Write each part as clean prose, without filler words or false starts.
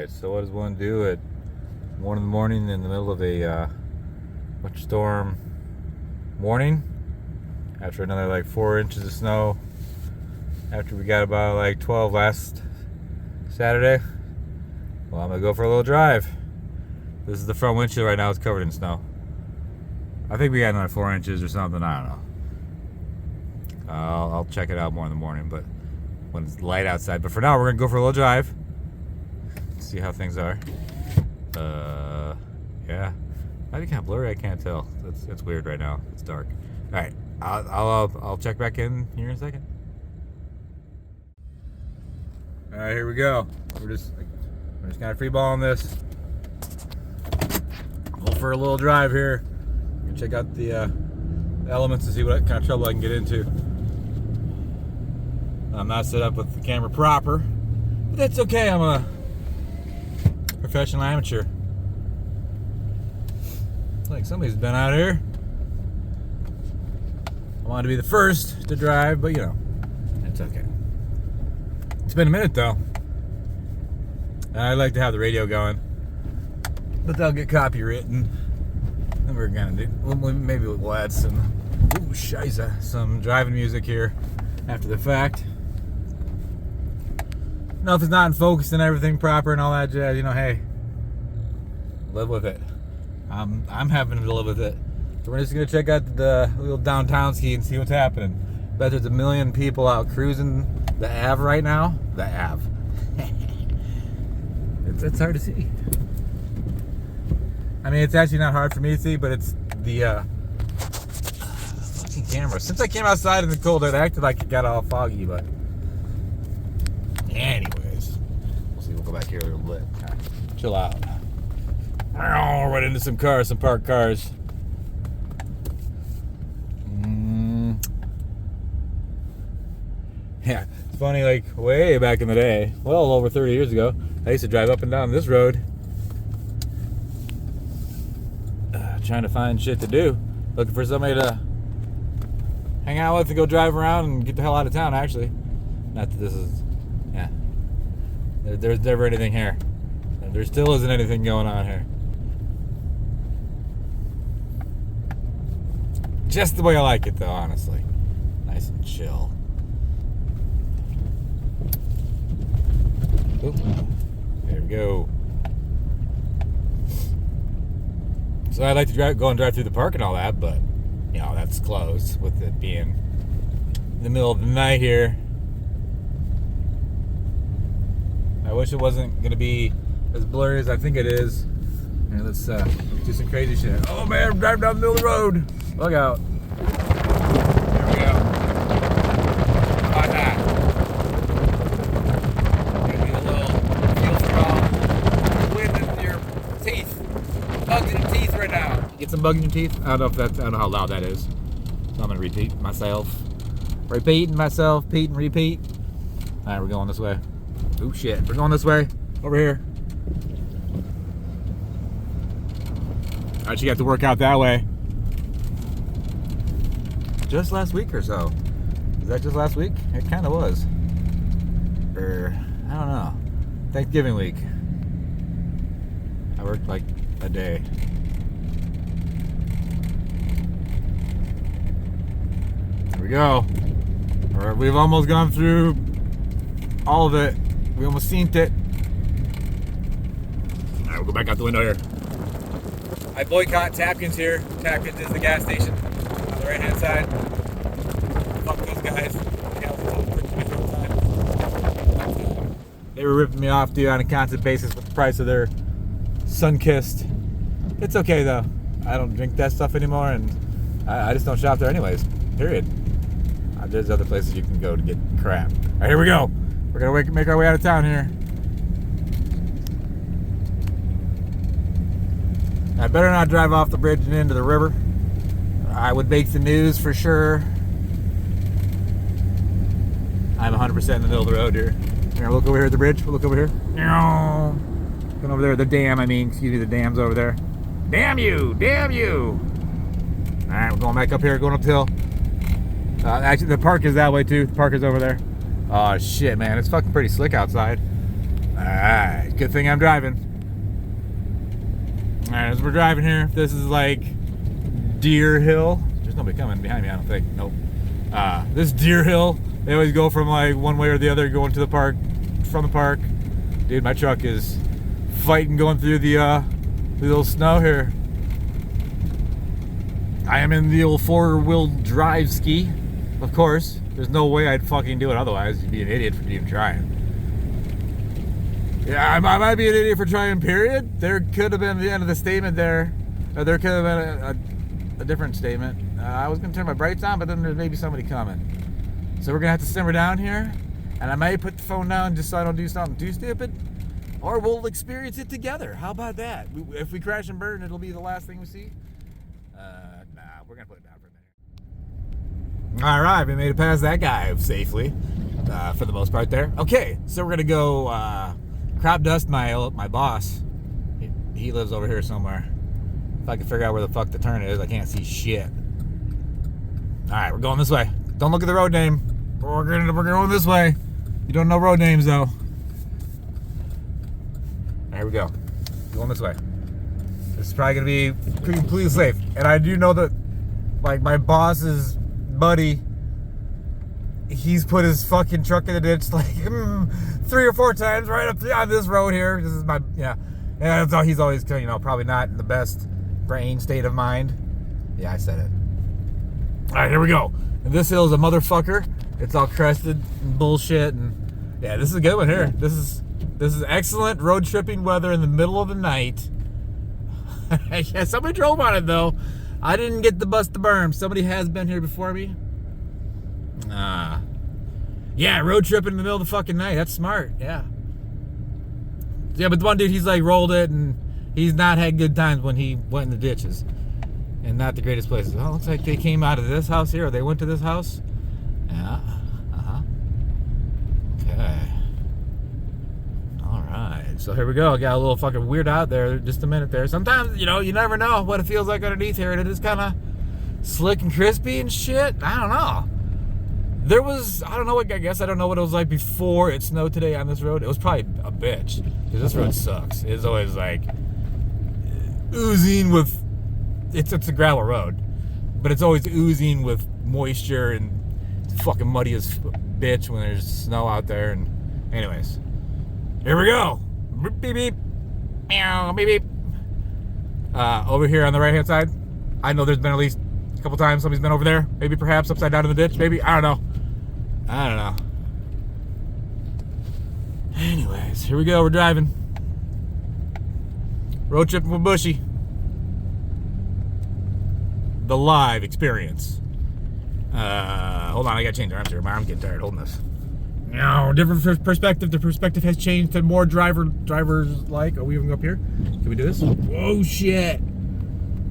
Alright, so what does one do at 1 in the morning in the middle of a much storm morning? After another like 4 inches of snow, after we got about like 12 last Saturday. Well, I'm gonna go for a little drive. This is the front windshield right now, it's covered in snow. I think we got another 4 inches or something, I don't know. I'll check it out more in the morning, but when it's light outside. But for now, we're gonna go for a little drive. See how things are. Yeah. Might be kind of blurry, I can't tell. It's weird right now. It's dark. Alright, I'll check back in here in a second. Alright, here we go. We're just kind of freeballing this. Go for a little drive here. Check out the elements to see what kind of trouble I can get into. I'm not set up with the camera proper, but that's okay. I'm a professional amateur. It's like somebody's been out here. I wanted to be the first to drive, but you know, it's okay. It's been a minute though. I'd like to have the radio going, but they'll get copywritten. And we're gonna do, maybe we'll add some, some driving music here after the fact. No, if it's not in focus and everything proper and all that jazz, you know, hey, live with it. I'm having to live with it. So we're just gonna check out the little downtown ski and see what's happening. Bet there's a million people out cruising the Ave right now. The Ave. it's hard to see. I mean, it's actually not hard for me to see, but it's the fucking camera. Since I came outside in the cold, it acted like it got all foggy, but anyways, we'll see. We'll go back here a little bit. Right, chill out. Right into some cars, some parked cars. Yeah, it's funny, like way back in the day, well over 30 years ago, I used to drive up and down this road trying to find shit to do, looking for somebody to hang out with and go drive around and get the hell out of town. Actually, not that this is, yeah, there's never anything here. There still isn't anything going on here. Just the way I like it though, honestly. Nice and chill. Oop. There we go. So I'd like to go and drive through the park and all that, but you know, that's closed with it being in the middle of the night here. I wish it wasn't going to be as blurry as I think it is. Here, let's do some crazy shit. Oh man, I'm driving down the middle of the road. Look out. There we go. How about that? Give me a little feel strong. Wind in your teeth. Bugs in your teeth right now. Get some bugs in your teeth? I don't know how loud that is. So I'm gonna repeat myself. Repeating myself, repeat and repeat. Alright, we're going this way. Oh shit, we're going this way. Over here. Alright, you got to work out that way. Just last week or so. Is that just last week? It kind of was. I don't know. Thanksgiving week. I worked like a day. Here we go. Alright, we've almost gone through all of it. We almost seen it. Alright, we'll go back out the window here. I boycott Tapkins here. Tapkins is the gas station on the right hand side. Fuck those guys. They were ripping me off, dude, on a constant basis with the price of their Sunkist. It's okay though. I don't drink that stuff anymore, and I just don't shop there anyways. Period. There's other places you can go to get crap. Alright, here we go. We're gonna make our way out of town here. I better not drive off the bridge and into the river. I would make the news for sure. I'm 100% in the middle of the road here. Here, look over here at the bridge. Look over here. Going over there, the dam, excuse me, the dam's over there. Damn you! Damn you! Alright, we're going back up here, going uphill. Actually, the park is that way too. The park is over there. Oh shit, man, it's fucking pretty slick outside. Alright, good thing I'm driving. Alright, as we're driving here, this is like Deer Hill. There's nobody coming behind me, I don't think. Nope. This Deer Hill, they always go from like one way or the other going to the park, from the park. Dude, my truck is fighting going through the little snow here. I am in the old four-wheel drive ski, of course. There's no way I'd fucking do it otherwise. You'd be an idiot for even trying. Yeah, I might be an idiot for trying, period. There could have been the end of the statement there. Or there could have been a different statement. I was going to turn my brights on, but then there's maybe somebody coming. So we're going to have to simmer down here. And I might put the phone down just so I don't do something too stupid. Or we'll experience it together. How about that? If we crash and burn, it'll be the last thing we see. Nah, we're going to put it down for a minute. All right, we made it past that guy safely. For the most part there. Okay, so we're going to go crop dust my boss. He lives over here somewhere. If I can figure out where the fuck the turn is, I can't see shit. All right, we're going this way. Don't look at the road name. We're going this way. You don't know road names though. There we go. Going this way. This is probably gonna be completely safe. And I do know that, like, my boss's buddy, he's put his fucking truck in the ditch like 3 or 4 times right up on this road here. This is my yeah. He's always, you know, probably not in the best brain state of mind. Yeah, I said it. All right, here we go. And this hill is a motherfucker. It's all crested and bullshit, and yeah, this is a good one here. This is excellent road tripping weather in the middle of the night. Yeah, somebody drove on it though. I didn't get to bust the berm. Somebody has been here before me. Yeah, road tripping in the middle of the fucking night. That's smart. Yeah. Yeah, but the one dude, he's like rolled it, and he's not had good times when he went in the ditches. And not the greatest places. Well, looks like they came out of this house here, or they went to this house. Yeah. Okay. Alright. So here we go. Got a little fucking weird out there just a minute there. Sometimes, you know, you never know what it feels like underneath here. And it is kind of slick and crispy and shit. I don't know. There was, I don't know what, I guess I don't know what it was like before it snowed today on this road. It was probably a bitch. Because this road sucks. It's always like oozing with, it's a gravel road. But it's always oozing with moisture, and it's fucking muddy as bitch when there's snow out there. And anyways, here we go. Beep beep. Meow, beep beep. Over here on the right hand side, I know there's been at least a couple times somebody's been over there. Maybe perhaps upside down in the ditch. Maybe, I don't know. Anyways, here we go. We're driving. Road tripping with Bushy. The live experience. Hold on, I gotta change the arms here. My arm's getting tired holding this. No, different perspective. The perspective has changed to more drivers like. Are we even go up here? Can we do this? Whoa, shit.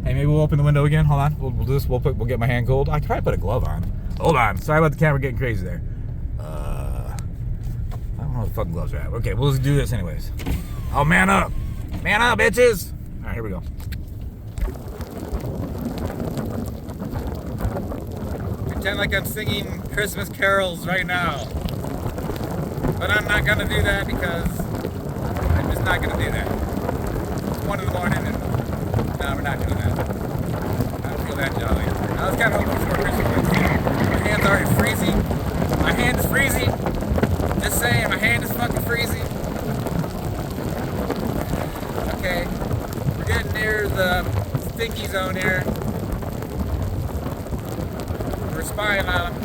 Hey, maybe we'll open the window again. Hold on. We'll do this. We'll get my hand cold. I could probably put a glove on. Hold on. Sorry about the camera getting crazy there. I don't know where the fucking gloves are at. Okay, we'll just do this anyways. Oh, man up. Man up, bitches. All right, here we go. Pretend like I'm singing Christmas carols right now. But I'm not gonna do that because I'm just not gonna do that. It's 1 in the morning and no, we're not doing that. I don't feel that jolly. I was kind of hoping for Christmas. My hand's already freezing. My hand is freezing. Just saying, my hand is fucking freezing. Okay, we're getting near the stinky zone here. We're spying on them.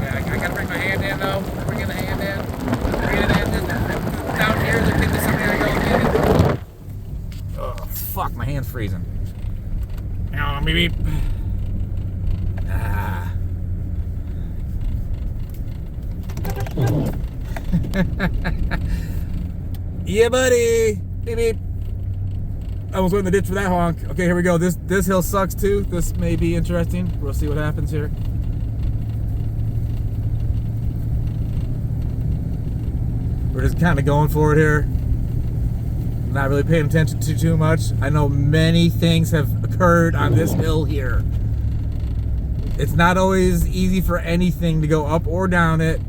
Yeah, I gotta bring my hand in though. Bringing the hand in. Bringing it in. Down here, there could be somebody I don't get it. Oh, fuck, my hand's freezing. Now, beep beep. Yeah, buddy. Beep beep. I almost went in the ditch for that honk. Okay, here we go. This hill sucks too. This may be interesting. We'll see what happens here. We're just kind of going for it here. Not really paying attention to too much. I know many things have occurred on this hill here. It's not always easy for anything to go up or down it.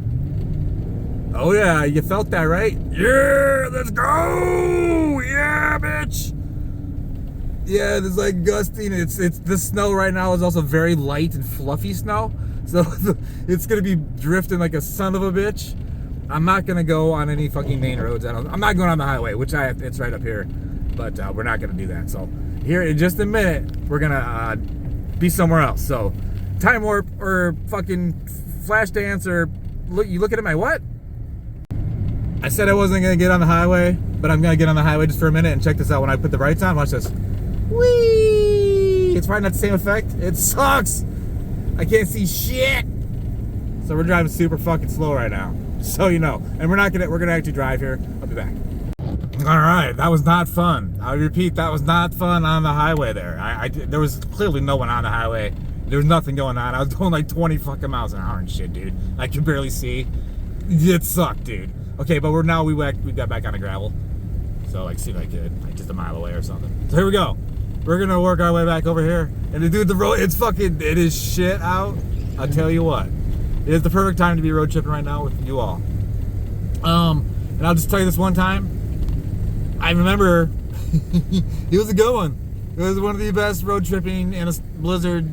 Oh yeah, you felt that, right? Yeah, let's go! Yeah, bitch! Yeah, there's like gusting. It's the snow right now is also very light and fluffy snow. So it's gonna be drifting like a son of a bitch. I'm not gonna go on any fucking main roads. I'm not going on the highway, which it's right up here. But we're not gonna do that. So here in just a minute, we're gonna be somewhere else. So time warp or fucking flash dance or you looking at my what? I said I wasn't gonna get on the highway, but I'm gonna get on the highway just for a minute and check this out when I put the brights on. Watch this. Whee! It's probably not the same effect. It sucks. I can't see shit. So we're driving super fucking slow right now. So you know. And we're gonna actually drive here. I'll be back. Alright, that was not fun. I repeat, that was not fun on the highway there. There was clearly no one on the highway. There was nothing going on. I was going like 20 fucking miles an hour and shit, dude. I could barely see. It sucked, dude. Okay, but we got back on the gravel. So like seemed like it, like just a mile away or something. So here we go. We're gonna work our way back over here. And dude, the road, it is shit out. I'll tell you what. It is the perfect time to be road tripping right now with you all. And I'll just tell you this one time. I remember it was a good one. It was one of the best road tripping in a blizzard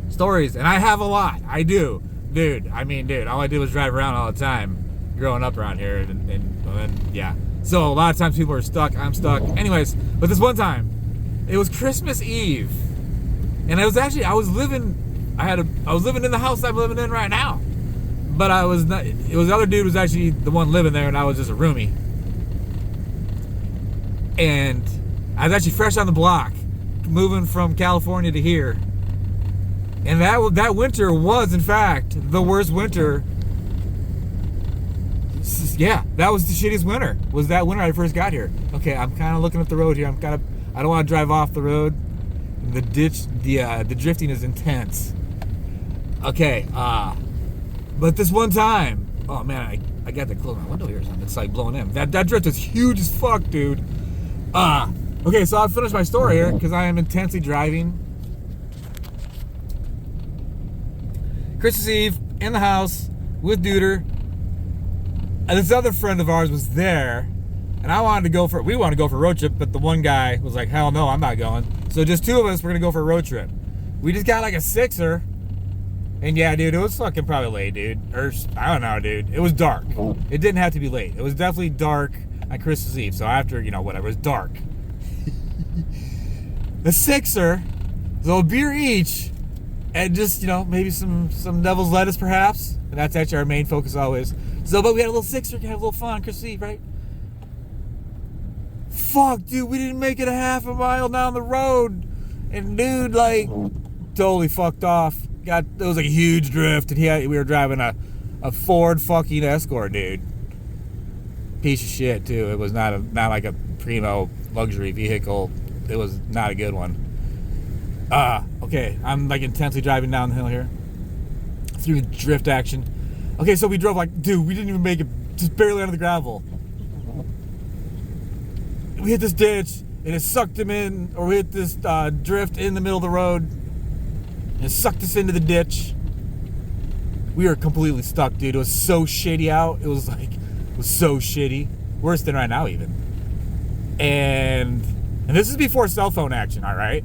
stories. And I have a lot. I do. Dude, all I did was drive around all the time growing up around here. And yeah. So a lot of times people are stuck. I'm stuck. Anyways, but this one time, it was Christmas Eve. And I was living in the house I'm living in right now. But the other dude was actually the one living there and I was just a roomie. And I was actually fresh on the block, moving from California to here. And that winter was, in fact, the worst winter. Yeah, that was the shittiest winter. Was that winter I first got here. Okay, I'm kind of looking at the road here. I don't want to drive off the road. The ditch, the drifting is intense. Okay, but this one time, oh man, I got to close my window here or something. It's like blowing in. That drift is huge as fuck, dude. Okay, so I'll finish my story here because I am intensely driving. Christmas Eve in the house with Duder. And this other friend of ours was there, and we wanted to go for a road trip, but the one guy was like, hell no, I'm not going. So just two of us were gonna go for a road trip. We just got like a 6er, and yeah, dude, it was fucking probably late, dude. Or I don't know, dude. It was dark. It didn't have to be late. It was definitely dark on Christmas Eve. So after, whatever, it was dark. The 6er, so a beer each, and just, maybe some devil's lettuce perhaps. And that's actually our main focus always. So, but we had a little 6er, had a little fun on Christmas Eve, right? Fuck, dude, we didn't make it a half a mile down the road. And dude, like, totally fucked off. There was like a huge drift, and we were driving a Ford fucking Escort, dude. Piece of shit, too. It was not like a primo luxury vehicle. It was not a good one. Okay, I'm like intensely driving down the hill here through drift action. Okay, so we drove like, dude, we didn't even make it, just barely under the gravel. We hit this ditch, and it sucked him in, or we hit this drift in the middle of the road, and it sucked us into the ditch. We were completely stuck, dude. It was so shitty out. It was so shitty. Worse than right now, even. And this is before cell phone action, all right?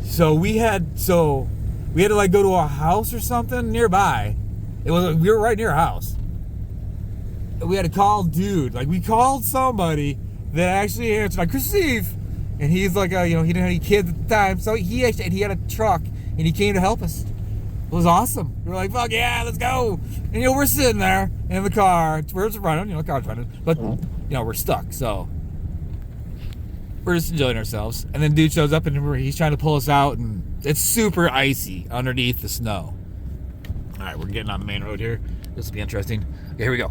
So we had to like go to a house or something nearby. We were right near a house. We had to call dude. Like, we called somebody that actually answered on Christmas Eve. And he's like, he didn't have any kids at the time. So he had a truck and he came to help us. It was awesome. We were like, fuck yeah, let's go. And we're sitting there in the car. We're just running, the car's running. But, we're stuck. So we're just enjoying ourselves. And then dude shows up and he's trying to pull us out. And it's super icy underneath the snow. All right, we're getting on the main road here. This will be interesting. Okay, here we go.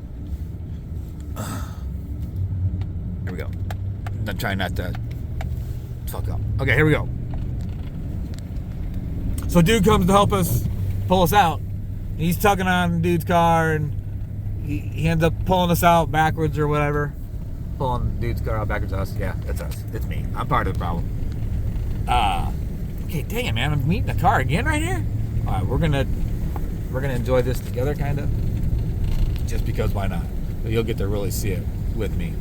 Here we go. I'm trying not to fuck up. Okay, here we go. So dude comes to help us pull us out. And he's tugging on dude's car, and he ends up pulling us out backwards or whatever. Pulling dude's car out backwards to us. Yeah, that's us. It's me. I'm part of the problem. Okay, dang it, man. I'm meeting the car again right here. All right, we're gonna We're gonna enjoy this together, kind of. Just because, why not? But you'll get to really see it with me.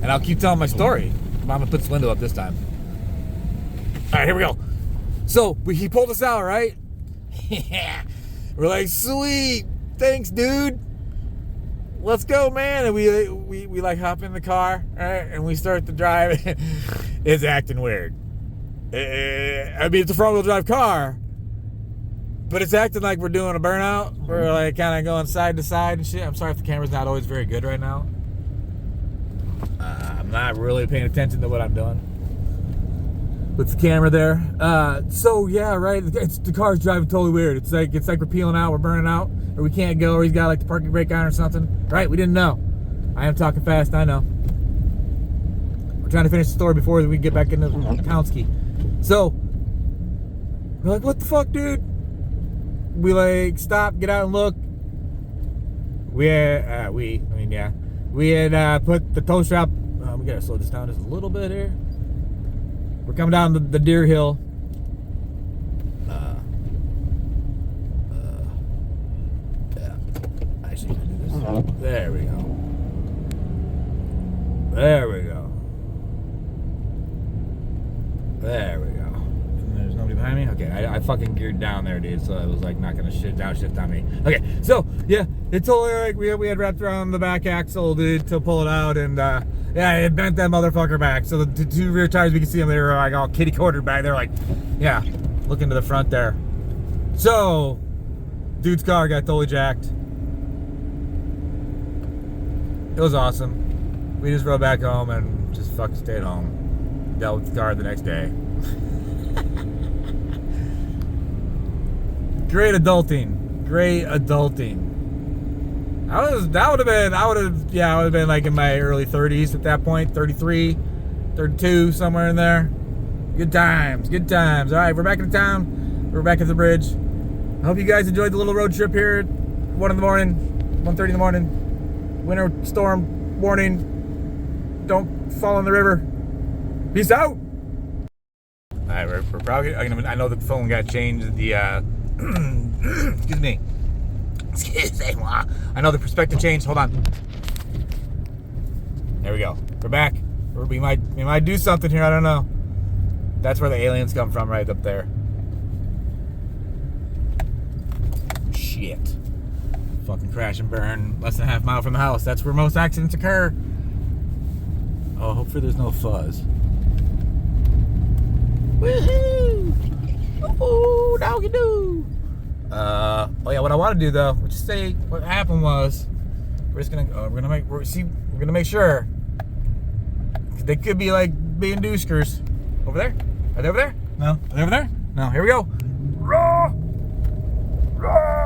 And I'll keep telling my story. I'm gonna put this window up this time. All right, here we go. So he pulled us out, right? Yeah. We're like, sweet, thanks, dude. Let's go, man. And we like hop in the car, right? And we start to drive. It's acting weird. I mean, it's a front-wheel drive car, but it's acting like we're doing a burnout. We're like kind of going side to side and shit. I'm sorry if the camera's not always very good right now. I'm not really paying attention to what I'm doing with the camera there. So yeah, right. The car's driving totally weird. It's like we're peeling out, we're burning out, or we can't go, or he's got like the parking brake on or something. Right? We didn't know. I am talking fast. I know. We're trying to finish the story before we get back into Townski. So we're like, what the fuck, dude? We like stop, get out and look. We had put the tow strap. We gotta slow this down just a little bit here. We're coming down the Deer Hill. Yeah, I should do this. There we go. There we go. There we go. And there's nobody behind me? Okay, I fucking geared down there, dude, so it was like not gonna shift on me. Okay, so yeah, it's totally like we had wrapped around the back axle, dude, to pull it out, and yeah, it bent that motherfucker back. So the two rear tires, we can see them, they were like all kitty cornered back. They're like, yeah, looking to the front there. So, dude's car got totally jacked. It was awesome. We just rode back home and just fucking stayed home. Dealt with the car the next day. Great adulting. I would have been like in my early 30s at that point, 33, 32, somewhere in there. Good times. All right, we're back in town. We're back at the bridge. I hope you guys enjoyed the little road trip here at 1 in the morning, 1:30 in the morning. Winter storm warning. Don't fall in the river. Peace out. All right, we're probably. I know the phone got changed. The excuse me. I know the perspective changed. Hold on. There we go. We're back. We might do something here. I don't know. That's where the aliens come from, right up there. Shit. Fucking crash and burn. Less than a half mile from the house. That's where most accidents occur. Oh, hopefully there's no fuzz. Woohoo! Oh, doggy doo! Oh yeah, what I want to do though, let's just say what happened was, we're gonna make sure. They could be like being dooskers. Over there? Are they over there? No. Are they over there? No. Here we go. Raw! Raw!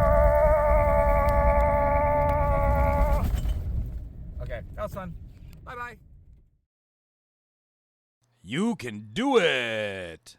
Okay, that was fun. Bye bye. You can do it!